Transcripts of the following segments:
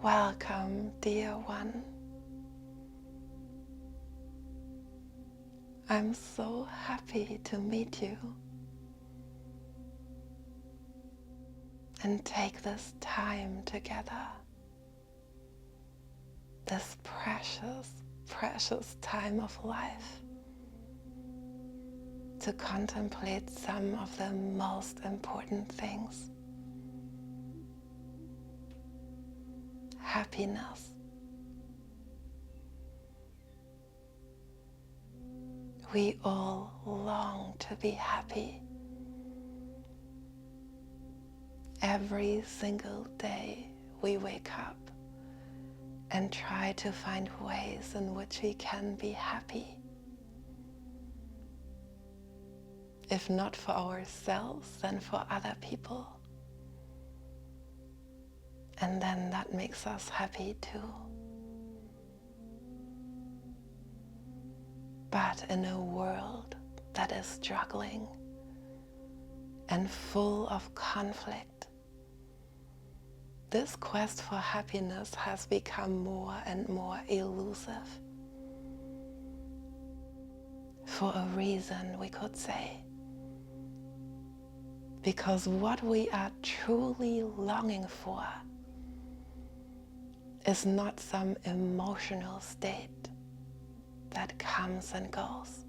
Welcome, dear one. I'm so happy to meet you and take this time together, this precious, precious time of life, to contemplate some of the most important things. Happiness. We all long to be happy. Every single day we wake up and try to find ways in which we can be happy. If not for ourselves, then for other people. And then that makes us happy too. But in a world that is struggling and full of conflict, this quest for happiness has become more and more elusive. For a reason, we could say. Because what we are truly longing for is not some emotional state that comes and goes,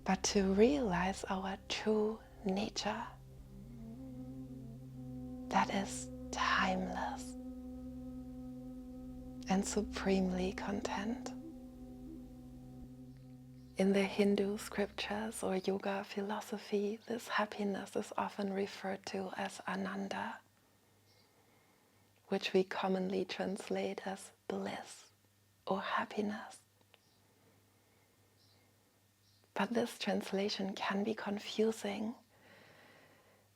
but to realize our true nature that is timeless and supremely content. In the Hindu scriptures or yoga philosophy, this happiness is often referred to as Ananda, which we commonly translate as bliss or happiness. But this translation can be confusing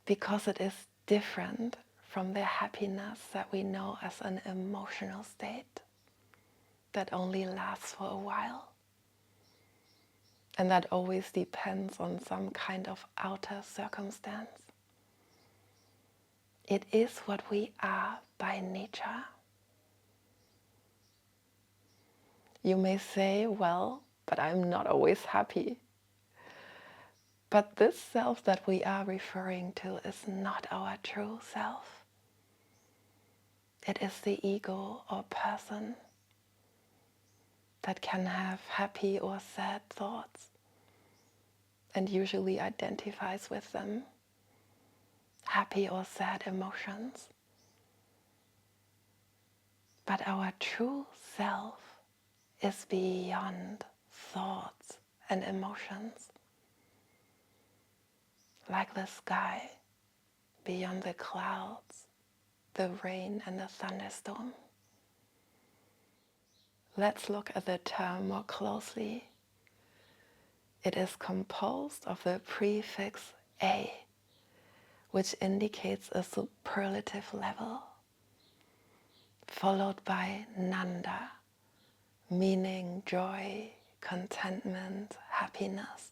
because it is different from the happiness that we know as an emotional state that only lasts for a while and that always depends on some kind of outer circumstance. It is what we are by nature. You may say, well, but I'm not always happy. But this self that we are referring to is not our true self. It is the ego or person that can have happy or sad thoughts and usually identifies with them, happy or sad emotions. But our true self is beyond thoughts and emotions. Like the sky, beyond the clouds, the rain and the thunderstorm. Let's look at the term more closely. It is composed of the prefix a, which indicates a superlative level, followed by Nanda, meaning joy, contentment, happiness.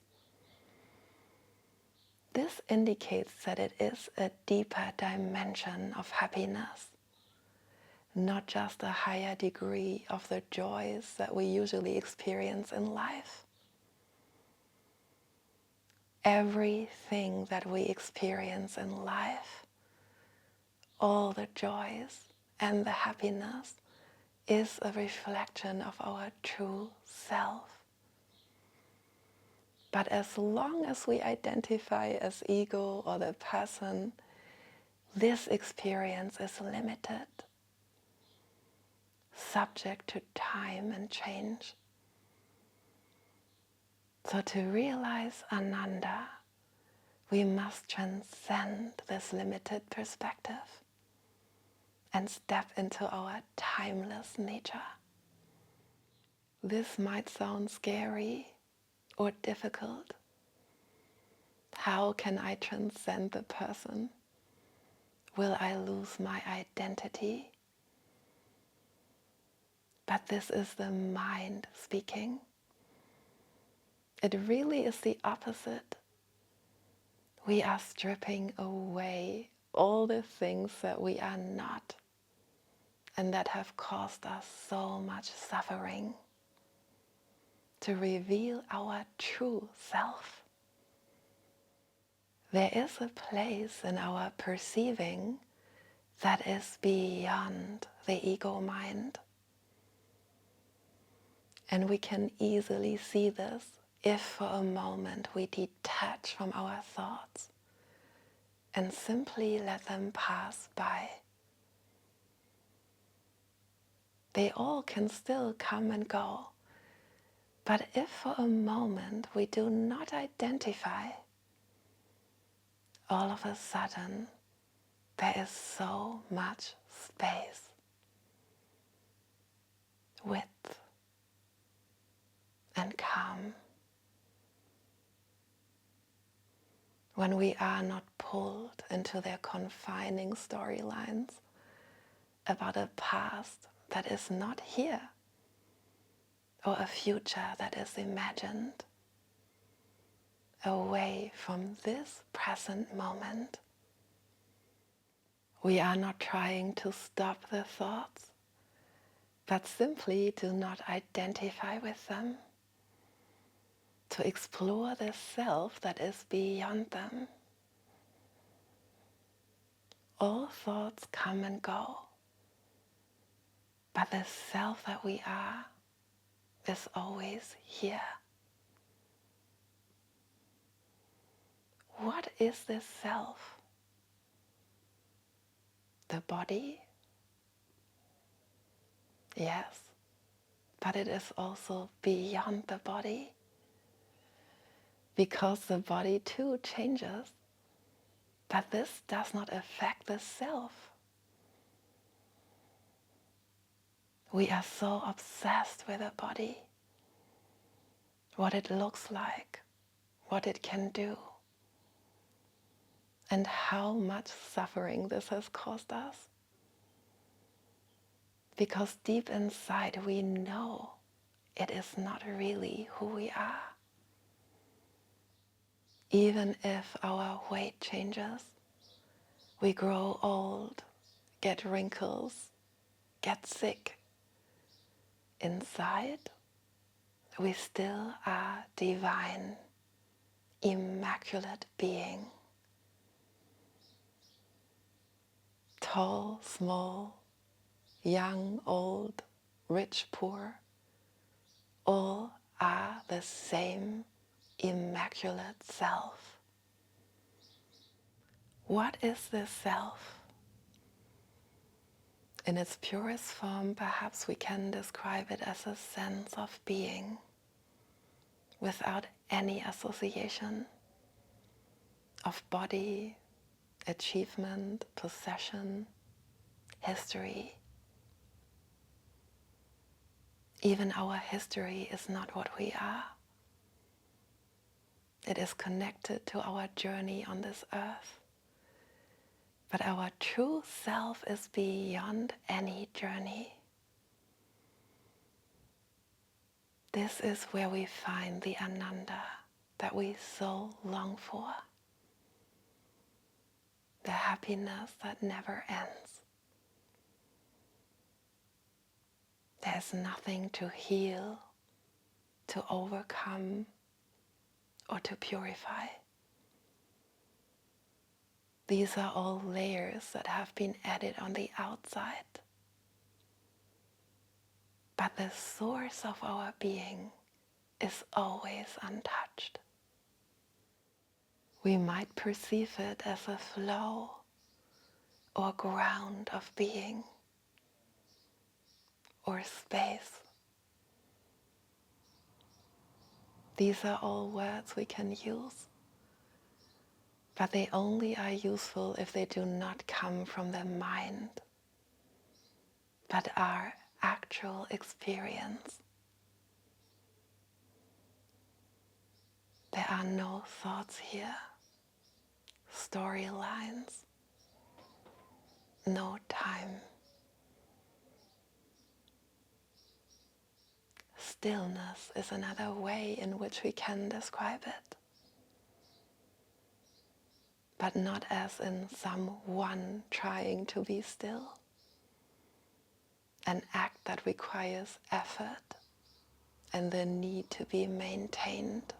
This indicates that it is a deeper dimension of happiness, not just a higher degree of the joys that we usually experience in life. Everything that we experience in life, all the joys and the happiness, is a reflection of our true self. But as long as we identify as ego or the person, this experience is limited, subject to time and change. So to realize Ananda, we must transcend this limited perspective and step into our timeless nature. This might sound scary or difficult. How can I transcend the person? Will I lose my identity? But this is the mind speaking. It really is the opposite. We are stripping away all the things that we are not and that have caused us so much suffering, to reveal our true self. There is a place in our perceiving that is beyond the ego mind. And we can easily see this if for a moment we detach from our thoughts and simply let them pass by. They all can still come and go. But if for a moment we do not identify, all of a sudden there is so much space, width, and calm. When we are not pulled into their confining storylines about a past that is not here, or a future that is imagined, away from this present moment. We are not trying to stop the thoughts, but simply do not identify with them, to explore the self that is beyond them. All thoughts come and go, but the self that we are is always here. What is this self? The body? Yes, but it is also beyond the body, because the body too changes. But this does not affect the self. We are so obsessed with the body, what it looks like, what it can do, and how much suffering this has caused us. Because deep inside we know it is not really who we are. Even if our weight changes, we grow old, get wrinkles, get sick, inside we still are divine, immaculate being. Tall, small, young, old, rich, poor, all are the same immaculate self. What is this self? In its purest form, perhaps we can describe it as a sense of being without any association of body, achievement, possession, history. Even our history is not what we are. It is connected to our journey on this earth. But our true self is beyond any journey. This is where we find the Ananda that we so long for. The happiness that never ends. There's nothing to heal, to overcome, or to purify. These are all layers that have been added on the outside. But the source of our being is always untouched. We might perceive it as a flow or ground of being or space. These are all words we can use, but they only are useful if they do not come from the mind, but are actual experience. There are no thoughts here, storylines, no time. Stillness is another way in which we can describe it, but not as in someone trying to be still, an act that requires effort and the need to be maintained.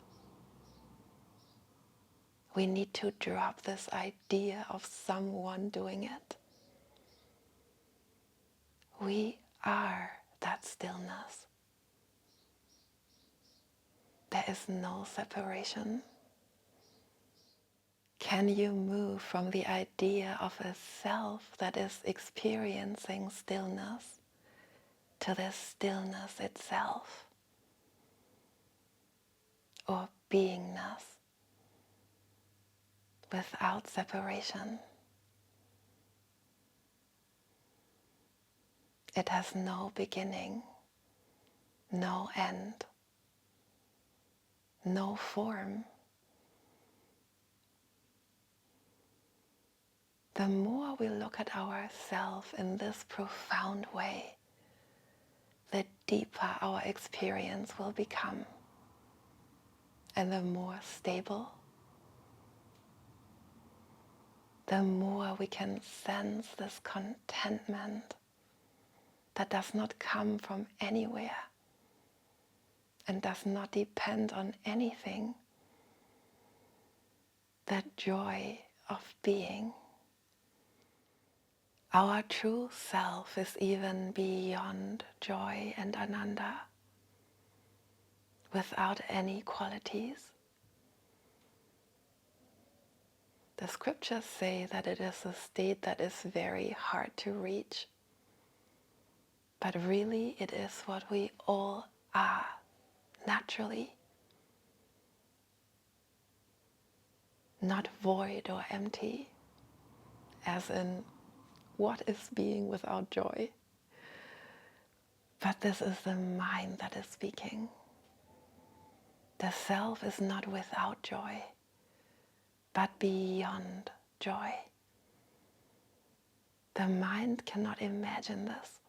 We need to drop this idea of someone doing it. We are that stillness. There is no separation. Can you move from the idea of a self that is experiencing stillness to the stillness itself, or beingness without separation? It has no beginning, no end, no form. The more we look at ourselves in this profound way, the deeper our experience will become, and the more stable, the more we can sense this contentment that does not come from anywhere and does not depend on anything. The joy of being. Our true self is even beyond joy and Ananda, without any qualities. The scriptures say that it is a state that is very hard to reach, but really it is what we all are naturally, not void or empty, as in what is being without joy. But this is the mind that is speaking. The self is not without joy, but beyond joy. The mind cannot imagine this.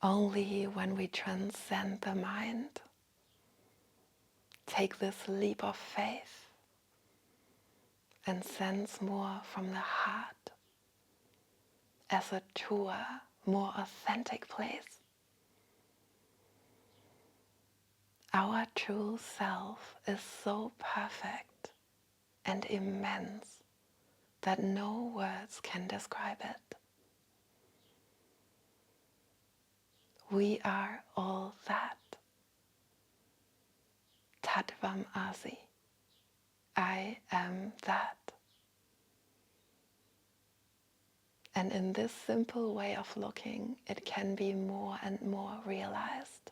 Only when we transcend the mind, take this leap of faith and sense more from the heart as a truer, more authentic place. Our true self is so perfect and immense that no words can describe it. We are all that. Tattvam Asi. I am that. And in this simple way of looking, it can be more and more realized.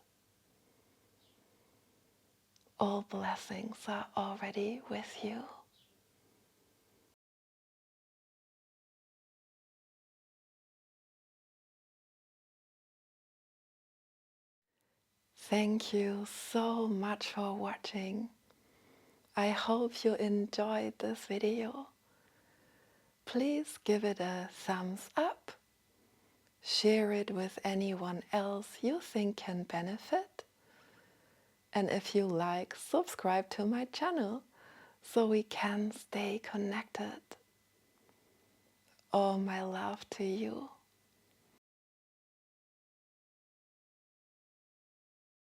All blessings are already with you. Thank you so much for watching. I hope you enjoyed this video. Please give it a thumbs up. Share it with anyone else you think can benefit. And if you like, subscribe to my channel so we can stay connected. All my love to you.